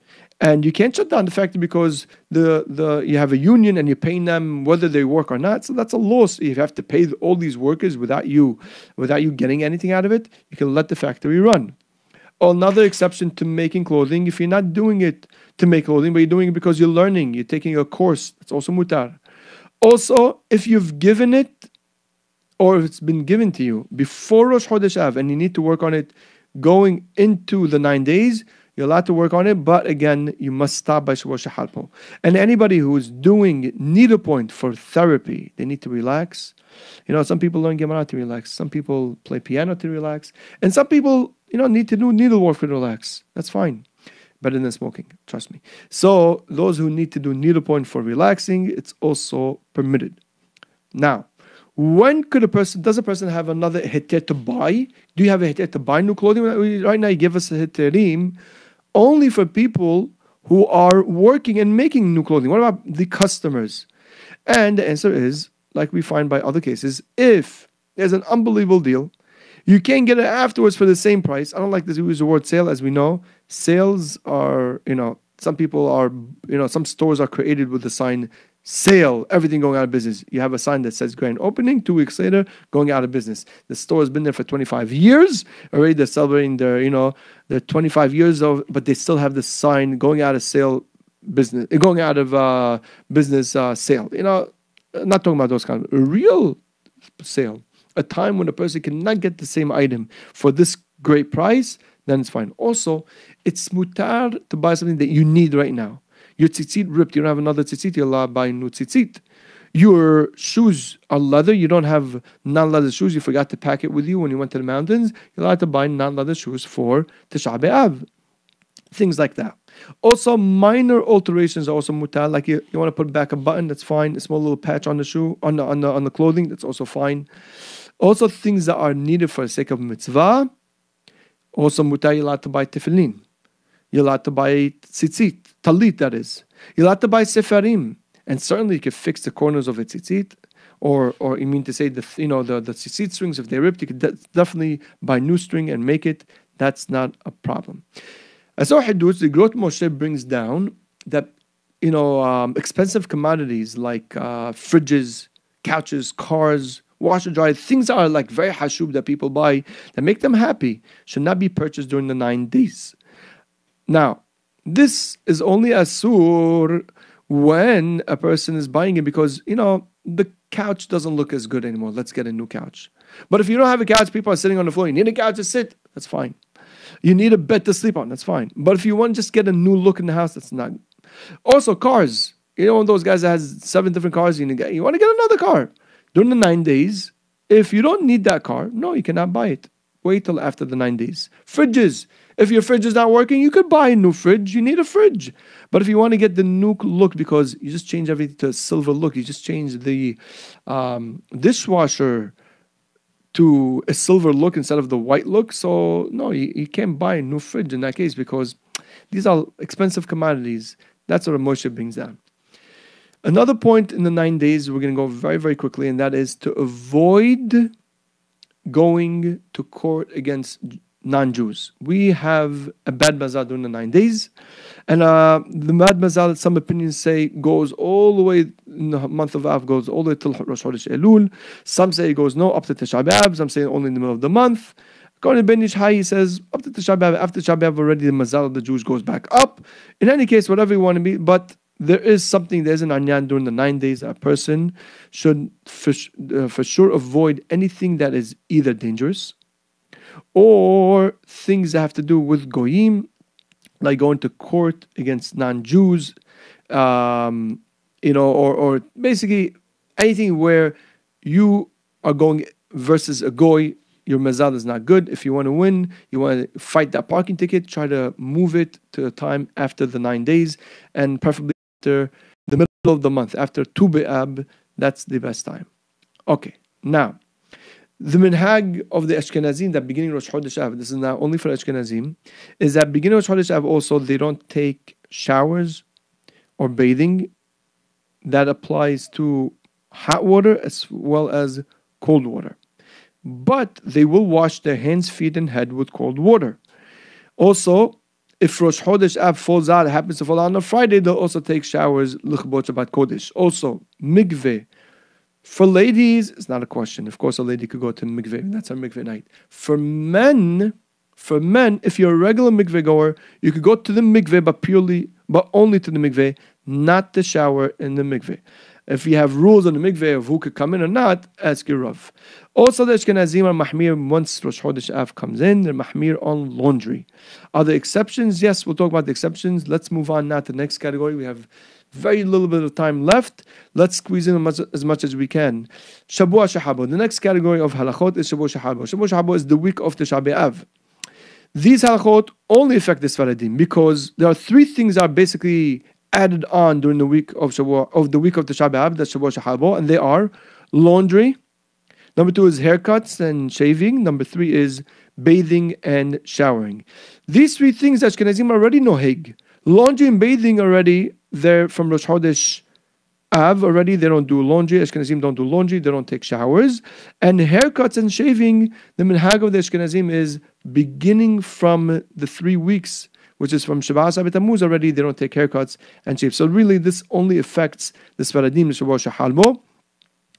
and you can't shut down the factory because you have a union and you're paying them whether they work or not, so that's a loss. You have to pay all these workers without you getting anything out of it. You can let the factory run. Another exception to making clothing, if you're not doing it to make clothing, but you're doing it because you're learning, you're taking a course, it's also mutar. Also, if you've given it, or if it's been given to you before Rosh Chodesh Av, and you need to work on it going into the 9 days, you're allowed to work on it, but again, you must stop by Shavuot Shahalpo. And anybody who is doing needlepoint for therapy, they need to relax. Some people learn Gemara to relax. Some people play piano to relax. And some people, need to do needlework to relax. That's fine. Better than smoking, trust me. So those who need to do needlepoint for relaxing, it's also permitted. Now, does a person have another heter to buy? Do you have a heter to buy new clothing? Right now you give us a heterim only for people who are working and making new clothing. What about the customers? And the answer is, like we find by other cases, if there's an unbelievable deal, you can't get it afterwards for the same price. I don't like to use the word sale, as we know. Sales are, some people are, some stores are created with the sign sale, everything going out of business. You have a sign that says grand opening, 2 weeks later, going out of business. The store has been there for 25 years. Already they're celebrating their 25 years but they still have the sign going out of sale business, going out of business sale. Not talking about those kind of a real sale. A time when a person cannot get the same item for this great price, then it's fine. Also, it's mutar to buy something that you need right now. Your tzitzit ripped, you don't have another tzitzit, you're allowed to buy new tzitzit. Your shoes are leather, you don't have non-leather shoes, you forgot to pack it with you when you went to the mountains, you're allowed to buy non-leather shoes for Tisha B'Av. Things like that. Also, minor alterations are also mutar, like you want to put back a button, that's fine. A small little patch on the shoe, on the clothing, that's also fine. Also, things that are needed for the sake of mitzvah. Also, mutar, you're allowed to buy tefillin. You're allowed to buy tzitzit, talit, that is. You're allowed to buy sefarim. And certainly you can fix the corners of a tzitzit. Or you mean to say the tzitzit strings, if they're ripped, you could definitely buy new string and make it. That's not a problem. As our Hiddush, the Grot Moshe brings down that, expensive commodities like fridges, couches, cars, washer dryer, things that are like very hashub that people buy that make them happy should not be purchased during the 9 days. Now, this is only asur when a person is buying it because, the couch doesn't look as good anymore. Let's get a new couch. But if you don't have a couch, people are sitting on the floor. You need a couch to sit. That's fine. You need a bed to sleep on. That's fine. But if you want to just get a new look in the house, that's not. Also, cars. One of those guys that has 7 different cars. You want to get another car. During the 9 days, if you don't need that car, no, you cannot buy it. Wait till after the 9 days. Fridges. If your fridge is not working, you could buy a new fridge. You need a fridge. But if you want to get the new look, because you just change everything to a silver look, you just change the dishwasher to a silver look instead of the white look. So, no, you can't buy a new fridge in that case because these are expensive commodities. That's what Moshe brings down. Another point in the 9 days, we're going to go very, very quickly, and that is to avoid going to court against non-Jews. We have a bad mazal during the 9 days, and the bad mazal, some opinions say, goes all the way in the month of Av, goes all the way till Rosh Chodesh Elul. Some say it goes up to Tisha B'Av. Some say only in the middle of the month. According to Ben Ish Hai, he says up to Tisha B'Av. After Tisha B'Av, already the mazal of the Jews goes back up. In any case, whatever you want to be, but there's an anyan during the 9 days that a person should for sure avoid anything that is either dangerous or things that have to do with goyim, like going to court against non-Jews, or basically anything where you are going versus a goy. Your mazal is not good. If you want to win, you want to fight that parking ticket, try to move it to a time after the 9 days, and preferably after the middle of the month, after Tu B'Ab. That's the best time. Okay, now, the minhag of the Ashkenazim that beginning Rosh Chodesh Av, this is not only for Ashkenazim, is that beginning Rosh Chodesh Av also, they don't take showers or bathing. That applies to hot water as well as cold water. But they will wash their hands, feet, and head with cold water. Also, if Rosh Chodesh Av falls out, it happens to fall out on a Friday, they'll also take showers, L'chbot Shabbat Kodesh. Also, mikveh. For ladies, it's not a question. Of course, a lady could go to mikveh. That's our mikveh night. For men, if you're a regular mikveh goer, you could go to the mikveh, but only to the mikveh, not the shower in the mikveh. If you have rules on the mikveh of who could come in or not, ask your Rav. Also, the Ashkenazim are mahmir once Rosh Chodesh Av comes in. They're mahmir on laundry. Are there exceptions? Yes, we'll talk about the exceptions. Let's move on now to the next category. We have very little bit of time left. Let's squeeze in as much as we can. Shabua Shahabo. The next category of halachot is Shabua Shahabo. Shabua Shahabo is the week of Tisha B'Av. These halachot only affect the Sfaradim because there are 3 things that are basically added on during the week of Tisha B'Av, that's Shabua Shahabo, and they are laundry. Number 2 is haircuts and shaving. Number 3 is bathing and showering. These 3 things Ashkenazim already noheg. Laundry and bathing already, they're from Rosh Chodesh Av already. They don't do laundry. Ashkenazim don't do laundry. They don't take showers. And haircuts and shaving, the minhag of the Ashkenazim is beginning from the 3 weeks, which is from Shabbat Tammuz already. They don't take haircuts and shave. So really, this only affects the Sfaradim, the Shabbat Shahalbo.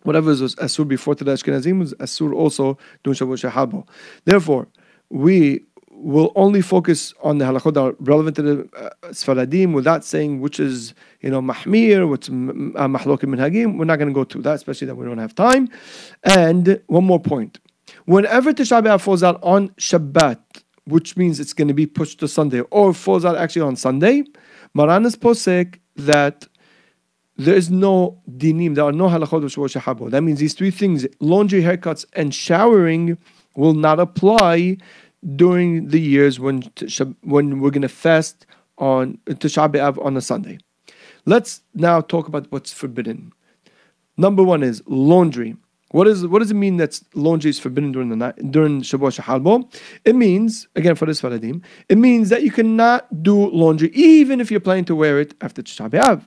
Whatever was Asur before to the Ashkenazim was Asur also during Shabbat Shahalbo. Therefore, we will only focus on the halachot that are relevant to the Sfaradim without saying which is, mahmir, which mahlokim minhagim. We're not going to go to that, especially that we don't have time. And one more point. Whenever Tisha B'Av falls out on Shabbat, which means it's going to be pushed to Sunday, or falls out actually on Sunday, Maran is posek that there is no dinim, there are no halachot of Shabbat Shahabo. That means these 3 things, laundry, haircuts, and showering, will not apply during the years when we're going to fast on Tisha B'Av on a Sunday. Let's now talk about what's forbidden. Number 1 is laundry. What does it mean that laundry is forbidden during Shabbat Shahalbo? It means, again for this Faradim, it means that you cannot do laundry even if you're planning to wear it after Tisha B'Av.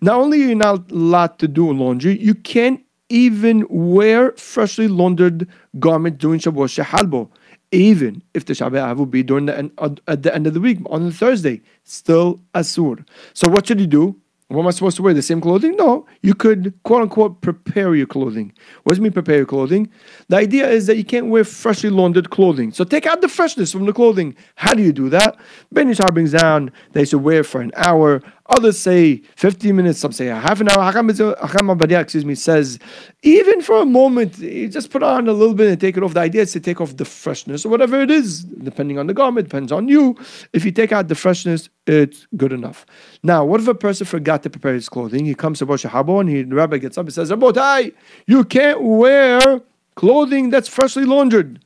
Not only are you not allowed to do laundry, you can't even wear freshly laundered garment during Shabbat Shahalbo. Even if the Tisha will be at the end of the week, on the Thursday, still Asur. So what should you do? What am I supposed to wear? The same clothing? No. You could, quote unquote, prepare your clothing. What does it mean, prepare your clothing? The idea is that you can't wear freshly laundered clothing. So take out the freshness from the clothing. How do you do that? Ben Yishar brings down that you should wear for an hour Others say 15 minutes, some say a half an hour. Hakam Abadia, says, even for a moment, you just put on a little bit and take it off. The idea is to take off the freshness or whatever it is, depending on the garment, depends on you. If you take out the freshness, it's good enough. Now, what if a person forgot to prepare his clothing? He comes to Rosh Habo and the rabbi gets up and says, Rabotai, you can't wear clothing that's freshly laundered.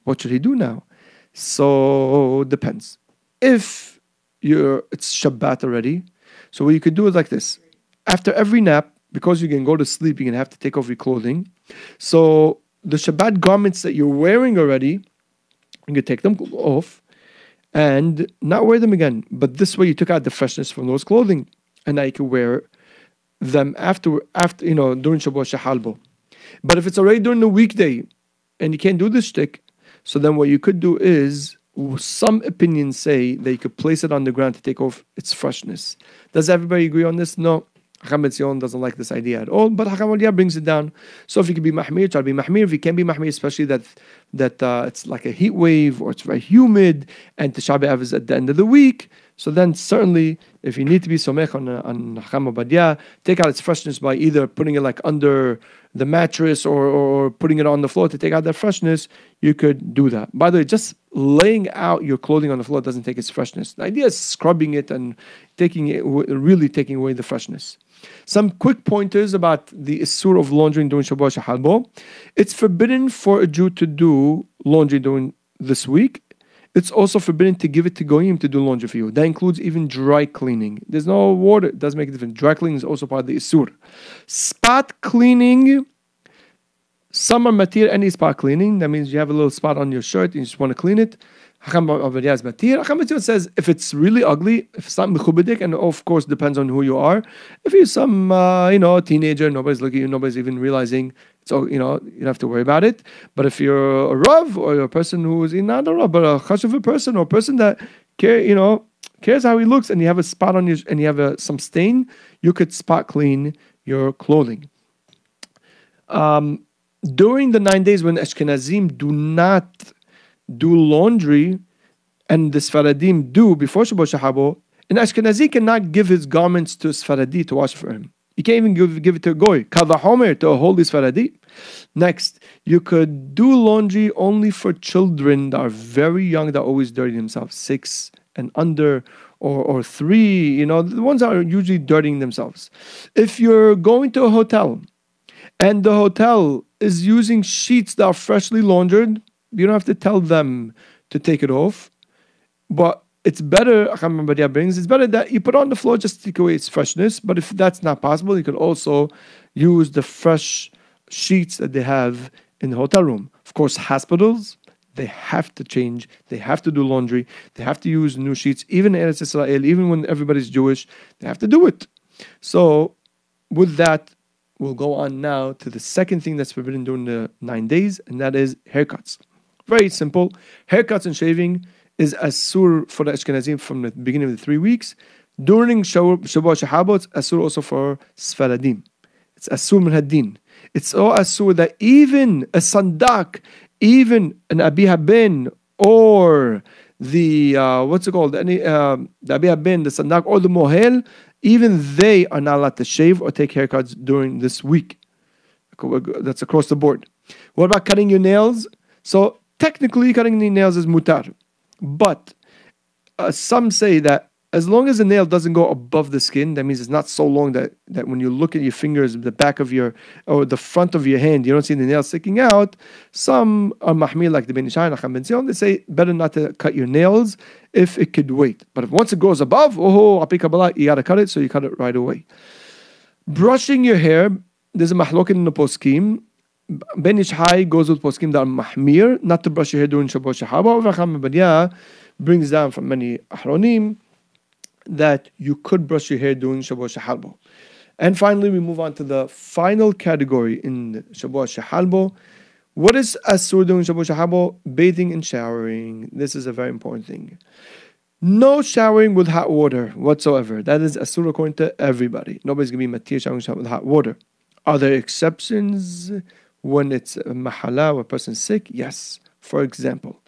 What should he do now? So, depends. If it's Shabbat already, so what you could do is like this. After every nap, because you can go to sleep, you're going to have to take off your clothing. So the Shabbat garments that you're wearing already, you can take them off and not wear them again. But this way you took out the freshness from those clothing. And now you can wear them after during Shabbat Shahalbo. But if it's already during the weekday and you can't do this shtick, so then what you could do is, some opinions say that you could place it on the ground to take off its freshness. Does everybody agree on this? No. Hakam Etzion doesn't like this idea at all, but Hakam Aliyah brings it down. So if you can be mahmir, try to be mahmir. If you can't be mahmir, especially that it's like a heat wave or it's very humid and Tisha B'Av is at the end of the week, so then certainly if you need to be somech on Hakam Abadia, take out its freshness by either putting it like under the mattress or putting it on the floor to take out that freshness, you could do that. By the way, just laying out your clothing on the floor doesn't take its freshness. The idea is scrubbing it and really taking away the freshness. Some quick pointers about the issur of laundering during Shabbat Shahalbo. It's forbidden for a Jew to do laundry during this week. It's also forbidden to give it to goyim to do laundry for you. That includes even dry cleaning. There's no water. It does make a difference. Dry cleaning is also part of the issur. Spot cleaning. Some are matir, any spot cleaning. That means you have a little spot on your shirt and you just want to clean it. Hakam Abadia is matir. Hakam Abadia says if it's really ugly, if it's not mechubedik, and of course depends on who you are. If you're some teenager, nobody's looking at you, nobody's even realizing, so you don't have to worry about it. But if you're a rav or you're a person who is not a rav but a chashuv person or a person that cares how he looks, and you have a spot on and you have some stain, you could spot clean your clothing. During the 9 days when Ashkenazim do not do laundry, and the Sfaradim do before Shabbat Shahabo, an Ashkenazi cannot give his garments to a Sfaradi to wash for him. You can't even give it to a Goy. Kavahomer, to a holy Sfaradi. Next, you could do laundry only for children that are very young, that always dirty themselves, 6 and under, or 3, the ones that are usually dirtying themselves. If you're going to a hotel, and the hotel is using sheets that are freshly laundered, you don't have to tell them to take it off. But it's better, it's better that you put it on the floor just to take away its freshness. But if that's not possible, you could also use the fresh sheets that they have in the hotel room. Of course, hospitals, they have to change, they have to do laundry, they have to use new sheets. Even in Eretz Israel, even when everybody's Jewish, they have to do it. So with that, we'll go on now to the second thing that's forbidden during the 9 days, and that is haircuts. Very simple. Haircuts and shaving is asur for the Ashkenazim from the beginning of the 3 weeks. During Shabbat Shahabo, it's asur also for Sfaradim. It's asur min had-din. It's so asur that even a sandak, even an abi haben, or the the abi haben, the sandak, or the mohel, even they are not allowed to shave or take haircuts during this week. That's across the board. What about cutting your nails? So technically, cutting the nails is mutar. But some say that as long as the nail doesn't go above the skin, that means it's not so long that when you look at your fingers, the back of or the front of your hand, you don't see the nail sticking out. Some are mahmir, like the Ben Ishai, Nacham Ben Zion, they say better not to cut your nails if it could wait. But if once it goes above, api kabbalah, you gotta cut it, so you cut it right away. Brushing your hair, there's a mahlokin in the poskim. Ben Ishai goes with poskim that are mahmir, not to brush your hair during Shabbat Shahaba. Hakam Abadia brings down from many ahronim that you could brush your hair during Shabbat Shahalbo. And finally, we move on to the final category in Shabbat Shahalbo. What is asur during Shabbat Shahalbo? Bathing and showering. This is a very important thing. No showering with hot water whatsoever. That is asur according to everybody. Nobody's going to be matir showering with hot water. Are there exceptions when it's a mahala, or a person's sick? Yes. For example,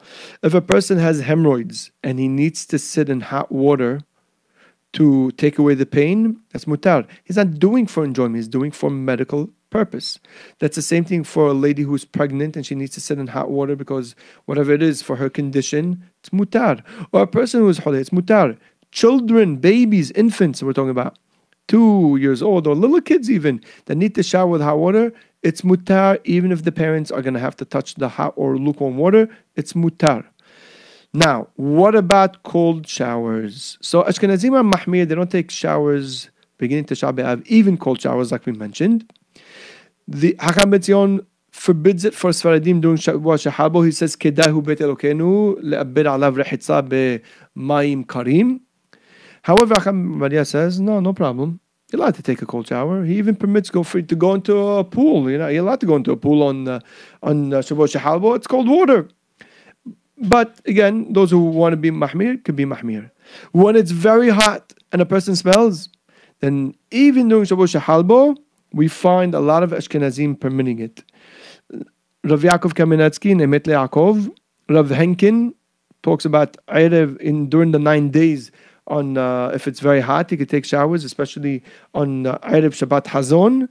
if a person has hemorrhoids and he needs to sit in hot water to take away the pain, that's mutar. He's not doing for enjoyment, he's doing for medical purpose. That's the same thing for a lady who's pregnant and she needs to sit in hot water because whatever it is for her condition, it's mutar. Or a person who's holy, it's mutar. Children, babies, infants, we're talking about 2 years old, or little kids even, that need to shower with hot water, it's mutar, even if the parents are going to have to touch the hot or lukewarm water, it's mutar. Now, what about cold showers? So Ashkenazim and Mahmir, they don't take showers beginning to Shab B'Av, even cold showers like we mentioned. The Hakam Bet Zion forbids it for Sfaradim doing Shabbos Shahabo. He says, Kedahu Bet Elokenu le'abed alav rechitza be'mayim karim. However, Hakam Maria says, no problem. You're allowed to take a cold shower. He even permits to go into a pool. You're allowed to go into a pool on Shabbos Shahabo. It's cold water. But again, those who want to be mahmir can be mahmir. When it's very hot and a person smells, then even during Shabbos Shehalbo, we find a lot of Ashkenazim permitting it. Rav Yaakov Kamenetsky, Emet Yaakov, Rav Henkin talks about Erev during the 9 days. On if it's very hot, you could take showers, especially on Erev Shabbat Hazon.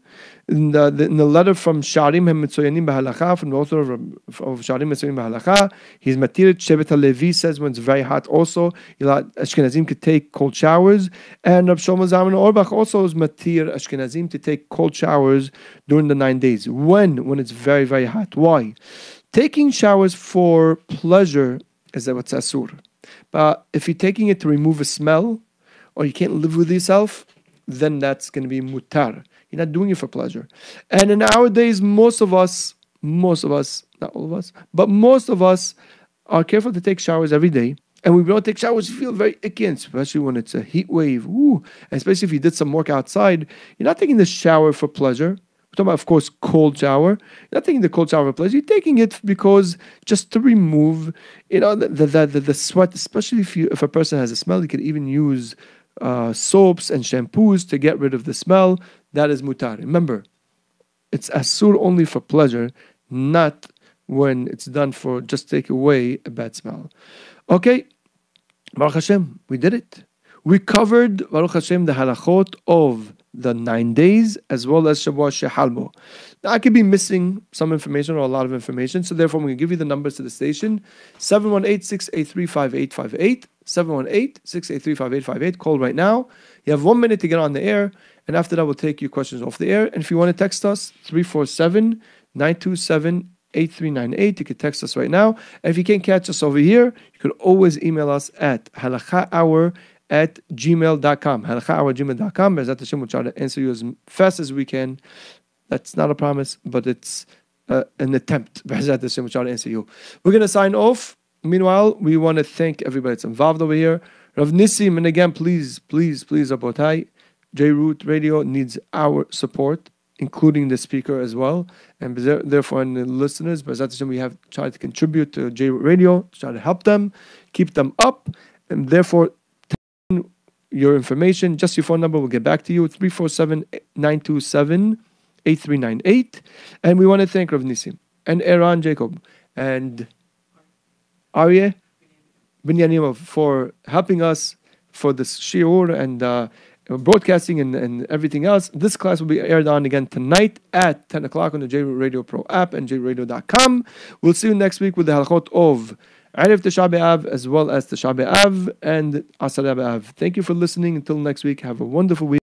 In the letter from Sharim HaMetzoyanim B'Halacha, from the author of Sharim HaMetzoyanim B'Halacha, he's Matirit Shevet HaLevi says when it's very hot also, Ashkenazim could take cold showers. And Rav Shlomo Zalman Auerbach also is Matir Ashkenazim to take cold showers during the 9 days. When it's very, very hot. Why? Taking showers for pleasure is what's asur. But if you're taking it to remove a smell, or you can't live with yourself, then that's going to be mutar. You're not doing it for pleasure. And in our days, most of us, not all of us, but most of us are careful to take showers every day. And when we don't take showers, you feel very icky, especially when it's a heat wave. Ooh. And especially if you did some work outside, you're not taking the shower for pleasure. We're talking about, of course, cold shower. You're not taking the cold shower for pleasure. You're taking it because just to remove, the sweat. Especially if a person has a smell, you could even use soaps and shampoos to get rid of the smell. That is mutar. Remember, it's asur only for pleasure, not when it's done for just take away a bad smell. Okay, Baruch Hashem, we did it. We covered, Baruch Hashem, the halachot of the 9 days as well as Shavuot Shehalbo. Now I could be missing some information or a lot of information, so therefore I'm going to give you the numbers to the station: 718-683-5858, 718-683-5858. Call right now. You have 1 minute to get on the air, and after that we'll take your questions off the air. And if you want to text us, 347-927-8398. You can text us right now. And if you can't catch us over here, you can always email us at halakhahour@gmail.com. halakhahour@gmail.com. Be'ezrat Hashem, we'll try to answer you as fast as we can. That's not a promise, but it's an attempt. Be'ezrat Hashem, we'll try to answer you. We're going to sign off. Meanwhile, we want to thank everybody that's involved over here. Rav Nissim, and again, please, Rabotai, J-Root Radio needs our support, including the speaker as well. And therefore, and the listeners, Be'ezrat Hashem, we have tried to contribute to J-Root Radio, to try to help them, keep them up, and therefore, your information, just your phone number, we'll get back to you, 347-927-8398. And we want to thank Rav Nissim and Eran Jacob and Aryeh Binyanimov for helping us for this shiur and broadcasting and everything else. This class will be aired on again tonight at 10 o'clock on the J Radio Pro app and jradio.com. We'll see you next week with the halachot of Erev Tisha B'Av as well as Tisha B'Av and Asar B'Av. Thank you for listening. Until next week, have a wonderful week.